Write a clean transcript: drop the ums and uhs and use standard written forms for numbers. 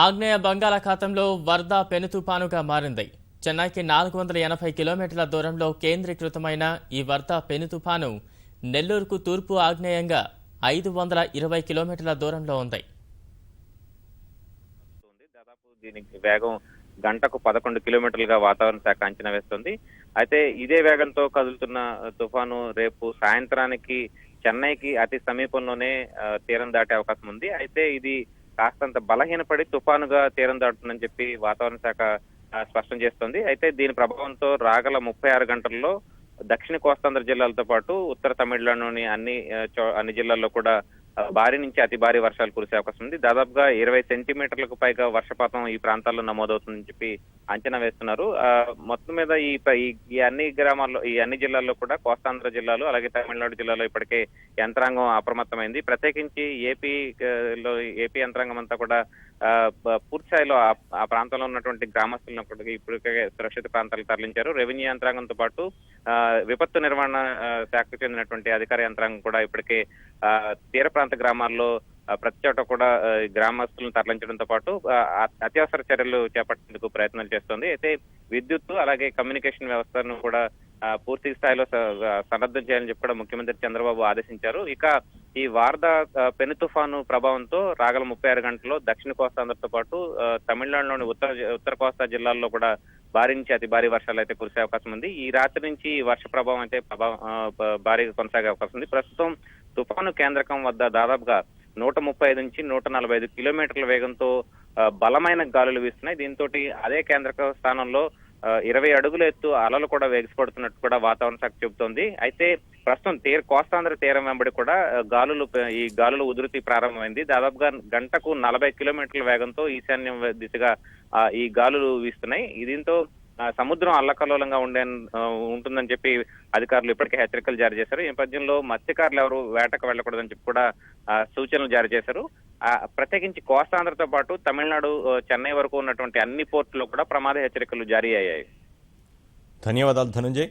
ఆగ్నేయ బంగాళాఖాతంలో వర్ధ పెను తుపానుగా మారింది. చెన్నైకి 480 కిలోమీటర్ల దూరంలో కేంద్రీకృతమైన ఈ వర్ధ పెను తుపాను నెల్లూరుకు తూర్పు ఆగ్నేయంగా 520 కిలోమీటర్ల దూరంలో ఉంది. దాదాపు దీనికి వేగం గంటకు 11 కిలోమీటర్లుగా వాతావరణ శాఖ అంచనా వేస్తుంది. అయితే ఇదే వేగంతో కదులుతున్న తుఫాను రేపు సాయంత్రానికి చెన్నైకి అతి సమీపంలోనే తీరం దాటే అవకాశం ఉంది. అయితే ఇది కాస్తంత బలహీనపడి తుఫానుగా తీరం దాటుతుందని చెప్పి వాతావరణ శాఖ స్పష్టం చేస్తోంది. అయితే దీని ప్రభావంతో రాగల 36 గంటల్లో దక్షిణ కోస్తాంధ్ర జిల్లాలతో పాటు ఉత్తర తమిళనాడులోని అన్ని జిల్లాల్లో కూడా భారీ నుంచి అతి భారీ వర్షాలు కురిసే అవకాశం ఉంది. దాదాపుగా 20 సెంటీమీటర్లకు పైగా వర్షపాతం ఈ ప్రాంతాల్లో నమోదవుతుందని చెప్పి అంచనా వేస్తున్నారు. మొత్తం మీద ఈ అన్ని గ్రామాల్లో ఈ అన్ని జిల్లాల్లో కూడా కోస్తాంధ్ర జిల్లాలు అలాగే తమిళనాడు జిల్లాలో ఇప్పటికే యంత్రాంగం అప్రమత్తమైంది. ప్రత్యేకించి ఏపీ యంత్రాంగం అంతా కూడా పూర్తి స్థాయిలో ఆ ప్రాంతంలో ఉన్నటువంటి గ్రామస్తులను ఇప్పటికే సురక్షిత ప్రాంతాలకు తరలించారు. రెవెన్యూ యంత్రాంగంతో పాటు విపత్తు నిర్వహణ శాఖకు చెందినటువంటి అధికార యంత్రాంగం కూడా ఇప్పటికే తీర ప్రాంత గ్రామాల్లో ప్రతి చోట కూడా గ్రామస్తులను తరలించడంతో పాటు అత్యవసర చర్యలు చేపట్టేందుకు ప్రయత్నాలు చేస్తోంది. అయితే విద్యుత్ అలాగే కమ్యూనికేషన్ వ్యవస్థను కూడా పూర్తి స్థాయిలో సన్నద్ధం చేయాలని చెప్పి కూడా ముఖ్యమంత్రి చంద్రబాబు ఆదేశించారు. ఇక ఈ వార్ధ పెను తుఫాను ప్రభావంతో రాగల 36 గంటల్లో దక్షిణ కోస్తాంధ్రతో పాటు తమిళనాడులోని ఉత్తర కోస్తా జిల్లాల్లో కూడా భారీ నుంచి అతి భారీ వర్షాలు అయితే కురిసే అవకాశం ఉంది. ఈ రాత్రి నుంచి వర్ష ప్రభావం అయితే భారీగా కొనసాగే అవకాశం ఉంది. ప్రస్తుతం తుఫాను కేంద్రకం వద్ద దాదాపుగా 135 నుంచి 145 కిలోమీటర్ల వేగంతో బలమైన గాలులు వీస్తున్నాయి. దీంతో అదే కేంద్రక స్థానంలో 20 అడుగుల ఎత్తు అలలు కూడా వేగిసిపడుతున్నట్టు కూడా వాతావరణ శాఖ చెబుతోంది. అయితే ప్రస్తుతం కోస్తాంధ్ర తీరం వెంబడి కూడా ఈ గాలులు ఉధృతి ప్రారంభమైంది. దాదాపుగా గంటకు 40 కిలోమీటర్ల వేగంతో ఈశాన్యం దిశగా ఈ గాలులు వీస్తున్నాయి. దీంతో సముద్రం అల్లకల్లోలంగా ఉంటుందని చెప్పి అధికారులు ఇప్పటికే హెచ్చరికలు జారీ చేశారు. ఈ నేపథ్యంలో మత్స్యకారులు ఎవరు వేటకు వెళ్లకూడదని చెప్పి కూడా సూచనలు జారీ చేశారు. ప్రత్యేకించి కోస్తాంధ్రతో పాటు తమిళనాడు చెన్నై వరకు ఉన్నటువంటి అన్ని పోర్టుల్లో కూడా ప్రమాద హెచ్చరికలు జారీ అయ్యాయి. ధన్యవాదాలు ధనంజయ్.